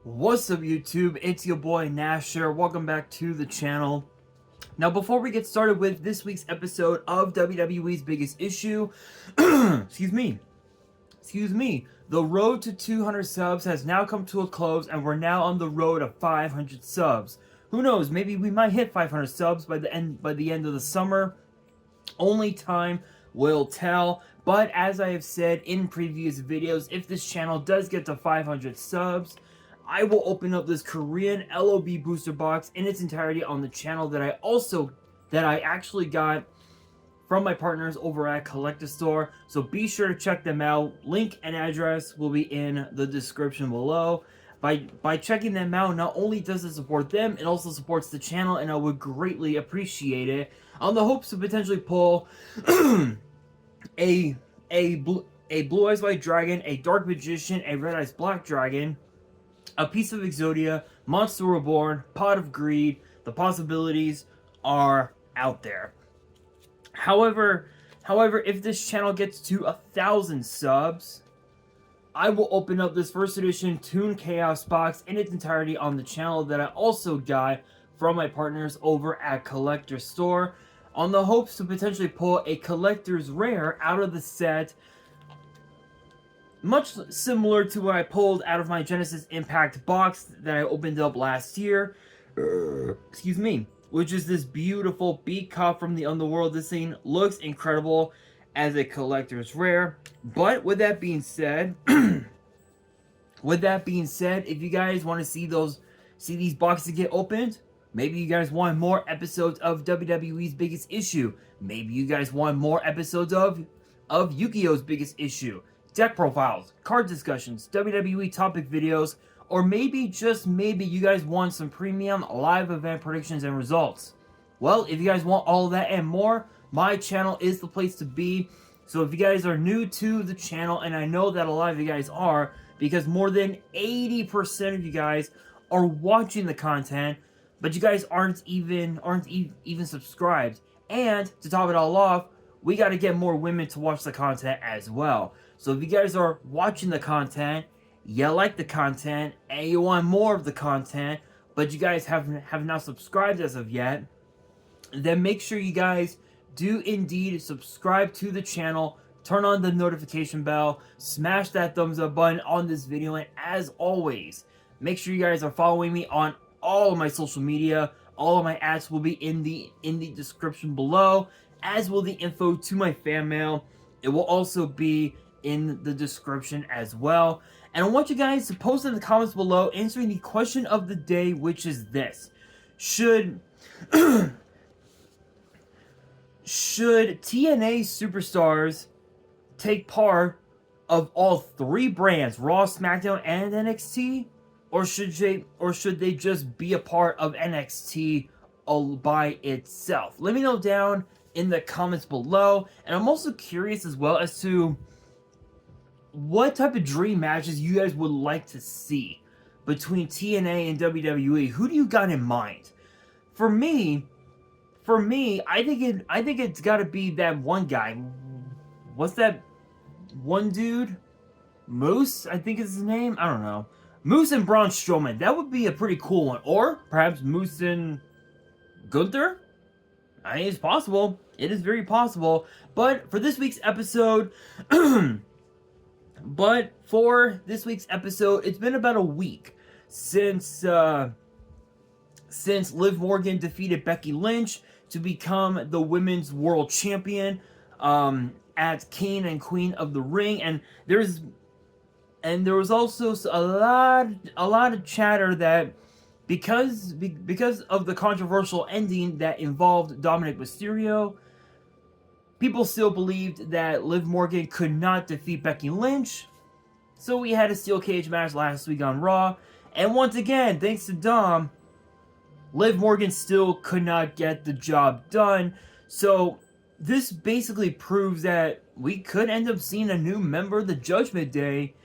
What's up, YouTube? It's your boy Nasher. Welcome back to the channel. Now, before we get started with this week's episode of WWE's Biggest Issue, excuse me, the road to 200 subs has now come to a close, and we're now on the road to 500 subs. Who knows? Maybe we might hit 500 subs by the end of the summer. Only time will tell. But as I have said in previous videos, if this channel does get to 500 subs, I will open up this Korean LOB booster box in its entirety on the channel that I actually got from my partners over at Collector Store. So be sure to check them out. Link and address will be in the description below. By checking them out, not only does it support them, it also supports the channel, and I would greatly appreciate it. On the hopes to potentially pull a Blue Eyes White Dragon, a Dark Magician, a Red Eyes Black Dragon, a piece of Exodia, Monster Reborn, Pot of Greed. The possibilities are out there. However, if this channel gets to 1,000 subs, I will open up this first edition Toon Chaos box in its entirety on the channel that I also got from my partners over at Collector Store, on the hopes to potentially pull a collector's rare out of the set, much similar to what I pulled out of my Genesis Impact box that I opened up last year. Excuse me. Which is this beautiful Beat Cop from the Underworld. This thing looks incredible as a collector's rare. But with that being said, if you guys want to see these boxes get opened, maybe you guys want more episodes of WWE's Biggest Issue. Maybe you guys want more episodes of Yu-Gi-Oh's Biggest Issue. Deck profiles, card discussions, WWE topic videos, or maybe, just maybe, you guys want some premium live event predictions and results. Well, if you guys want all of that and more, my channel is the place to be. So if you guys are new to the channel, and I know that a lot of you guys are, because more than 80% of you guys are watching the content, but you guys aren't even subscribed. And to top it all off, we got to get more women to watch the content as well. So if you guys are watching the content, you like the content, and you want more of the content, but you guys have not subscribed as of yet, then make sure you guys do indeed subscribe to the channel, turn on the notification bell, smash that thumbs up button on this video, and as always, make sure you guys are following me on all of my social media. All of my ads will be in the description below, as will the info to my fan mail. It will also be in the description as well. And I want you guys to post in the comments below answering the question of the day, which is this: should TNA superstars take part of all three brands, Raw, SmackDown, and NXT, or should they just be a part of NXT all by itself? Let me know down in the comments below. And I'm also curious as well as to what type of dream matches you guys would like to see between TNA and WWE. Who do you got in mind? For me, I think it's got to be that one guy. What's that one dude? Moose, I think is his name. I don't know. Moose and Braun Strowman. That would be a pretty cool one. Or perhaps Moose and Gunther. I mean, it's possible. It is very possible. But for this week's episode, it's been about a week since Liv Morgan defeated Becky Lynch to become the Women's World Champion at King and Queen of the Ring, and there was also a lot of chatter that because of the controversial ending that involved Dominic Mysterio, people still believed that Liv Morgan could not defeat Becky Lynch. So we had a steel cage match last week on Raw, and once again, thanks to Dom, Liv Morgan still could not get the job done. So this basically proves that we could end up seeing a new member of the Judgment Day,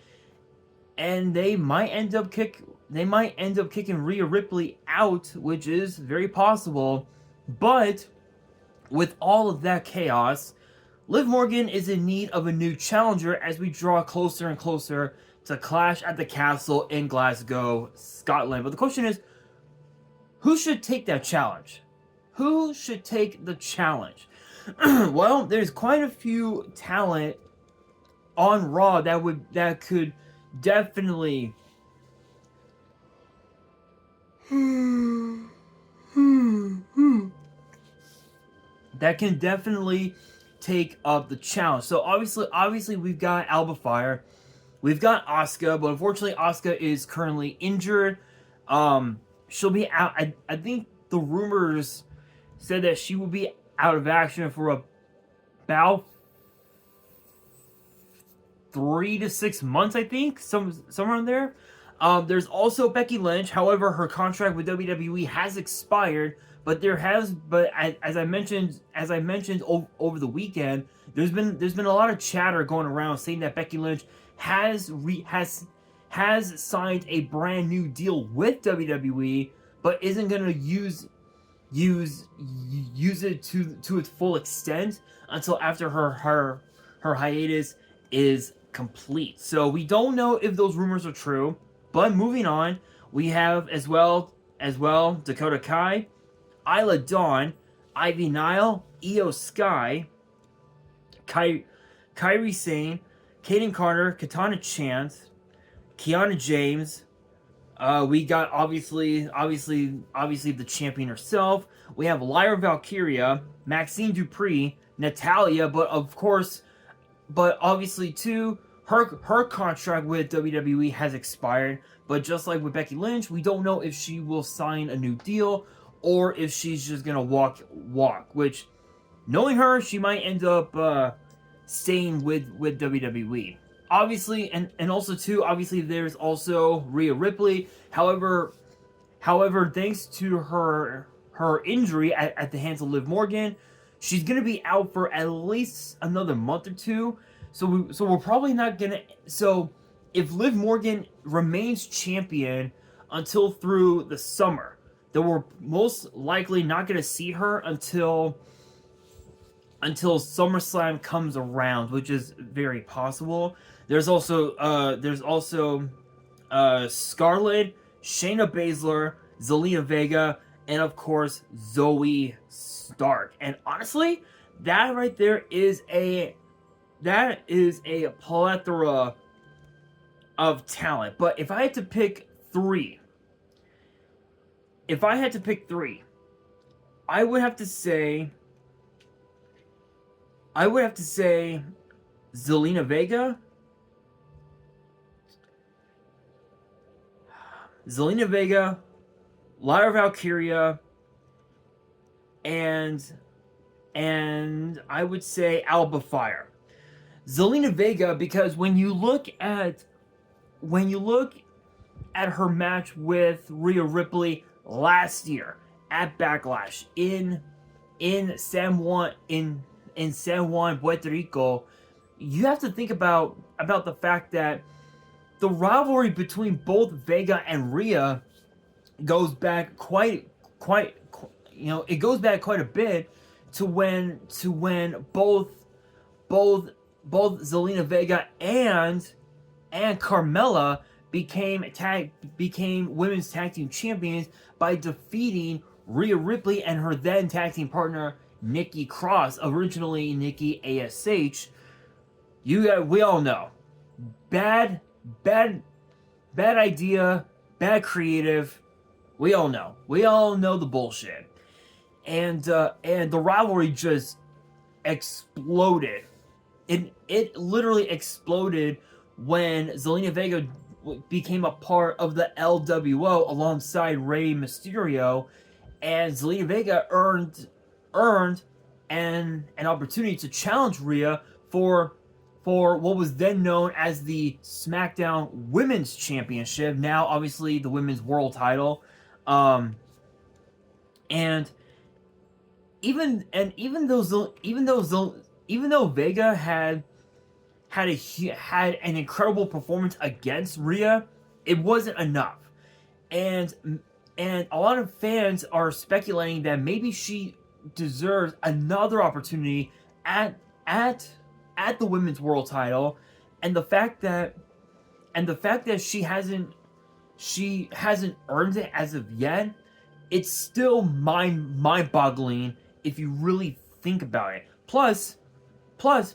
and they might end up kicking Rhea Ripley out, which is very possible. But with all of that chaos, Liv Morgan is in need of a new challenger as we draw closer and closer to Clash at the Castle in Glasgow, Scotland. But the question is, who should take that challenge? Who should take the challenge? Well, there's quite a few talent on Raw that could definitely that can definitely take up the challenge. So obviously we've got Alba Fire, we've got Asuka, but unfortunately Asuka is currently injured. She'll be out. I think the rumors said that she will be out of action for about 3 to 6 months, I think, somewhere in there. There's also Becky Lynch. However, her contract with WWE has expired. But as I mentioned over the weekend, there's been a lot of chatter going around saying that Becky Lynch has signed a brand new deal with WWE, but isn't gonna use it to its full extent until after her hiatus is complete. So we don't know if those rumors are true. But moving on, we have as well Dakota Kai, Isla Dawn, Ivy Nile, Io Sky, Kairi Sane, Kaden Carter, Katana Chance, Kiana James. We got obviously the champion herself. We have Lyra Valkyria, Maxine Dupree, Natalia, but obviously too, her contract with WWE has expired. But just like with Becky Lynch, we don't know if she will sign a new deal or if she's just gonna walk. Which, knowing her, she might end up staying with WWE. Obviously, and also too, obviously there's also Rhea Ripley. However, thanks to her injury at the hands of Liv Morgan, she's gonna be out for at least another month or two. So we're probably not gonna. So if Liv Morgan remains champion until through the summer, then we're most likely not gonna see her until SummerSlam comes around, which is very possible. There's also Scarlett, Shayna Baszler, Zelina Vega, and of course Zoe Stark. And honestly, that right there is a plethora of talent. But if I had to pick three, I would have to say Zelina Vega, Lyra Valkyria, and I would say Alba Fire. Zelina Vega, because when you look at her match with Rhea Ripley last year at Backlash in San Juan, Puerto Rico, you have to think about the fact that the rivalry between both Vega and Rhea goes back it goes back quite a bit to when both Zelina Vega and Carmella became women's tag team champions by defeating Rhea Ripley and her then tag team partner Nikki Cross, originally Nikki ASH. We all know, bad idea, bad creative. We all know the bullshit, and the rivalry just exploded. It literally exploded when Zelina Vega became a part of the LWO alongside Rey Mysterio, and Zelina Vega earned an opportunity to challenge Rhea for what was then known as the SmackDown Women's Championship, now obviously the Women's World Title. And even though Vega had an incredible performance against Rhea, it wasn't enough. And a lot of fans are speculating that maybe she deserves another opportunity at at the women's world title, and the fact that she hasn't earned it as of yet, it's still mind-boggling if you really think about it. Plus,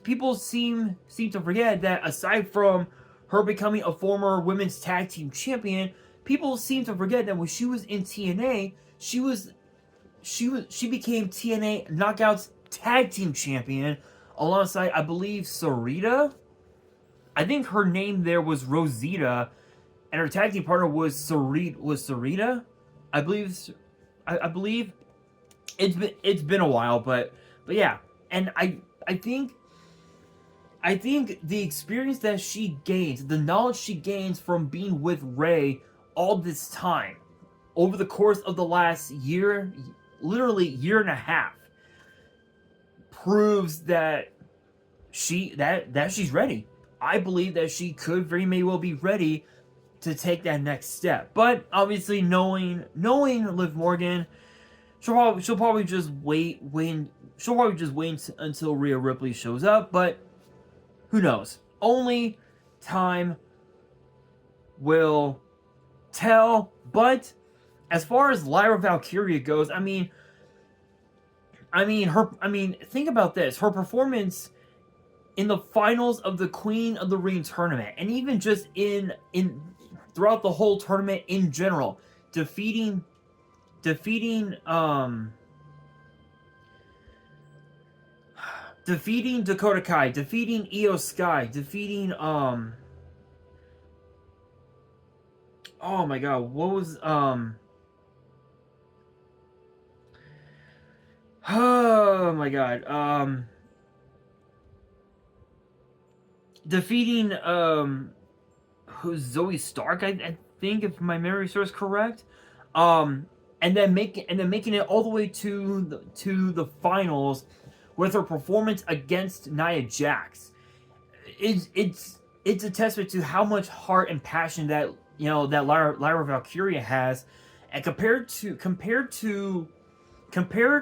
people seem to forget that aside from her becoming a former women's tag team champion, people seem to forget that when she was in TNA, she became TNA Knockouts tag team champion alongside, I believe, Sarita. I think her name there was Rosita, and her tag team partner was Sarita. I believe. I believe it's been a while, but yeah, and I think the experience that she gains, the knowledge she gains from being with Ray all this time, over the course of the last year, literally year and a half, proves that she's ready. I believe that she could very may well be ready to take that next step. But obviously, knowing Liv Morgan, she'll probably just wait until Rhea Ripley shows up. But who knows? Only time will tell. But as far as Lyra Valkyria goes, think about this. Her performance in the finals of the Queen of the Ring tournament, and even just in throughout the whole tournament in general, defeating Dakota Kai, defeating Io Sky, defeating oh my god, what was oh my god, defeating who's Zoe Stark, I think, if my memory serves correct, and then making it all the way to the finals with her performance against Nia Jax. It's a testament to how much heart and passion that Lyra Valkyria has, and compared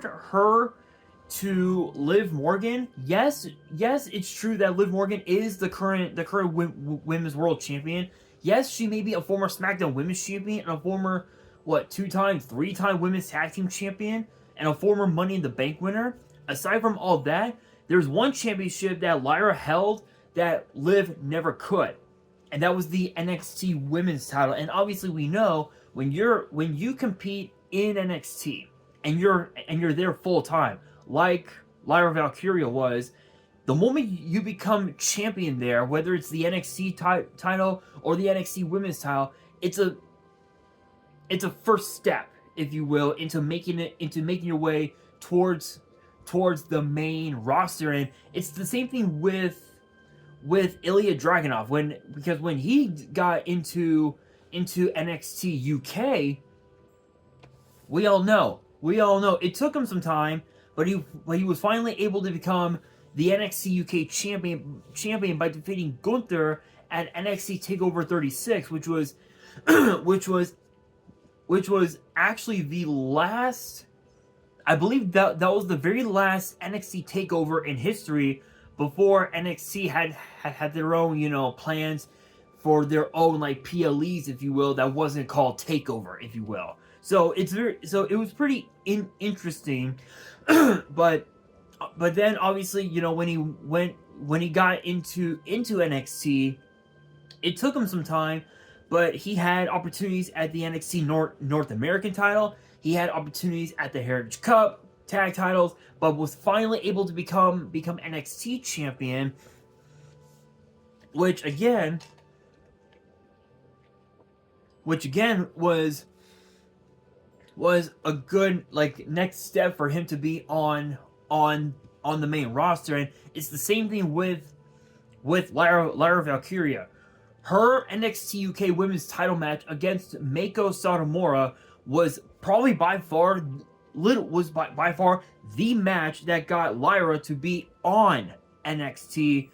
her to Liv Morgan. Yes, it's true that Liv Morgan is the current women's world champion. Yes, she may be a former SmackDown women's champion and a former 3-time women's tag team champion and a former Money in the Bank winner. Aside from all that, there's one championship that Lyra held that Liv never could, and that was the NXT women's title. And obviously, we know when you compete in NXT and you're there full time, like Lyra Valkyria was, the moment you become champion there, whether it's the NXT title or the NXT women's title, it's a first step, if you will, into making your way towards the main roster. And it's the same thing with Ilya Dragunov, because when he got into NXT UK, we all know it took him some time, but he was finally able to become the NXT UK champion by defeating Gunther at NXT TakeOver 36, which was actually the last, I believe that was the very last NXT TakeOver in history before NXT had their own plans for their own PLEs, if you will, that wasn't called TakeOver, if you will. So it was pretty interesting, but then obviously when he got into NXT, it took him some time, but he had opportunities at the NXT North American title. He had opportunities at the Heritage Cup tag titles, but was finally able to become NXT champion, which again was a good next step for him to be on the main roster. And it's the same thing with Lyra Valkyria. Her NXT UK women's title match against Meiko Satomura was probably by far the match that got Lyra to be on NXT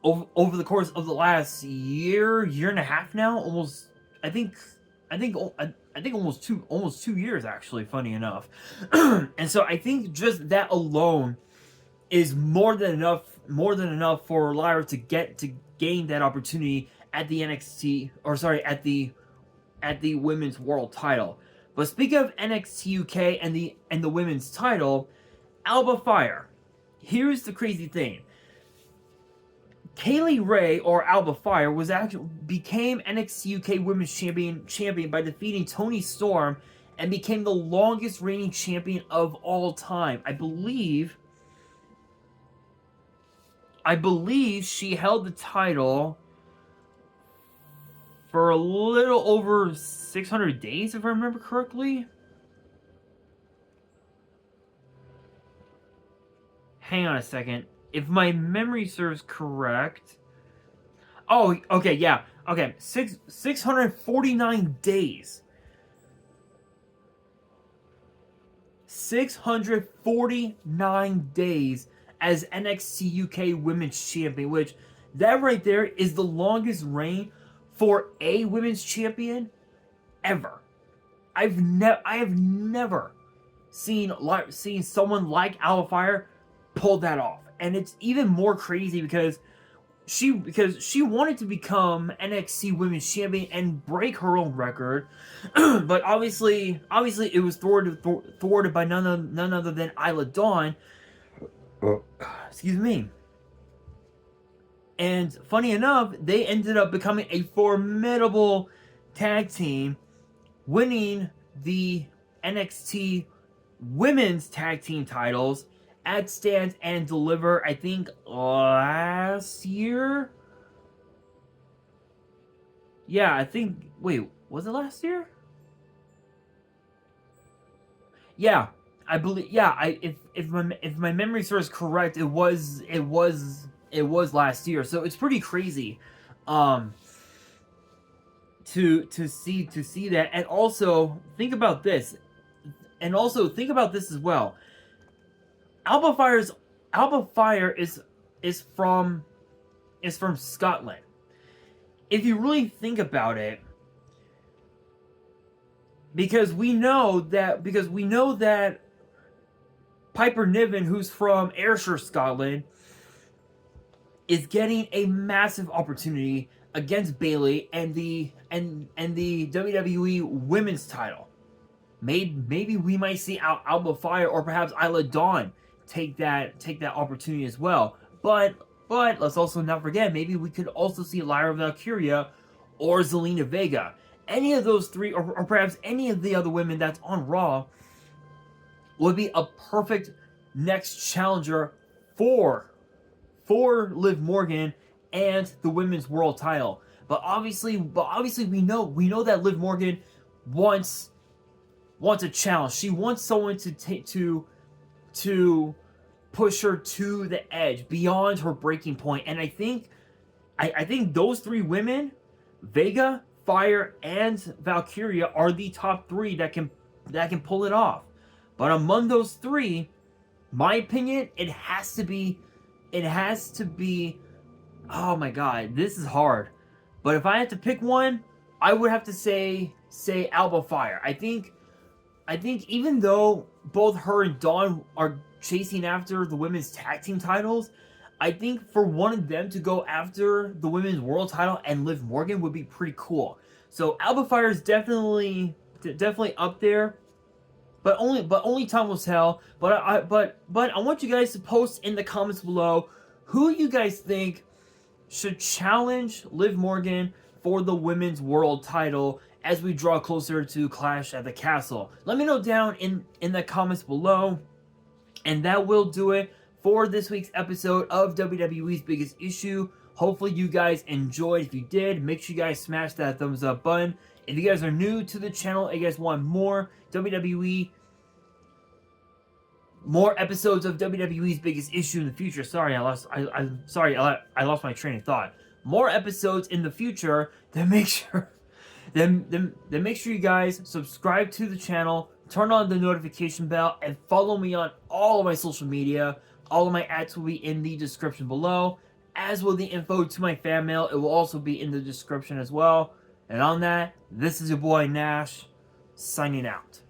over the course of the last year and a half now. Almost, I think almost 2 years, actually, funny enough. And so I think just that alone is more than enough for Lyra to gain that opportunity at the NXT, or sorry, at the women's world title. But speaking of NXT UK and the women's title, Alba Fire. Here's the crazy thing. Kaylee Ray, or Alba Fire, became NXT UK Women's Champion by defeating Toni Storm, and became the longest reigning champion of all time. I believe she held the title for a little over 600 days, if I remember correctly. Hang on a second. If my memory serves correct... Oh, okay, yeah. Okay, 649 days. 649 days as NXT UK Women's Champion, which that right there is the longest reign for a women's champion ever. I have never seen someone like Alba Fire pull that off, and it's even more crazy because she wanted to become NXT Women's Champion and break her own record, but obviously it was thwarted by none other than Isla Dawn. Excuse me. And funny enough, they ended up becoming a formidable tag team, winning the NXT Women's Tag Team titles at Stand and Deliver, I think, last year? Yeah, I think... Wait, was it last year? Yeah, I believe... Yeah, if my memory serves correct, it was last year. So it's pretty crazy to see that. And also think about this as well. Alba Fire is from Scotland. If you really think about it, because we know that Piper Niven, who's from Ayrshire, Scotland, is getting a massive opportunity against Bayley and the WWE Women's title. Maybe we might see Alba Fire or perhaps Isla Dawn take that opportunity as well. But let's also not forget, maybe we could also see Lyra Valkyria or Zelina Vega. Any of those three, or perhaps any of the other women that's on Raw, would be a perfect next challenger for Liv Morgan and the women's world title. But obviously we know that Liv Morgan wants a challenge. She wants someone to push her to the edge, beyond her breaking point. And I think those three women, Vega, Fire, and Valkyria, are the top three that can pull it off. But among those three, my opinion, it has to be. Oh my god, this is hard. But if I had to pick one, I would have to say Alba Fire. I think even though both her and Dawn are chasing after the women's tag team titles, I think for one of them to go after the women's world title and Liv Morgan would be pretty cool. So Alba Fire is definitely up there, but only time will tell. But I want you guys to post in the comments below who you guys think should challenge Liv Morgan for the women's world title as we draw closer to Clash at the Castle. Let me know down in the comments below. And that will do it for this week's episode of WWE's Biggest Issue. Hopefully you guys enjoyed. If you did, make sure you guys smash that thumbs up button. If you guys are new to the channel and you guys want more episodes of WWE's Biggest Issue in the future. Sorry, I lost my train of thought. More episodes in the future, then make sure make sure you guys subscribe to the channel, turn on the notification bell, and follow me on all of my social media. All of my ads will be in the description below, as will the info to my fan mail. It will also be in the description as well. And on that, this is your boy Nash, signing out.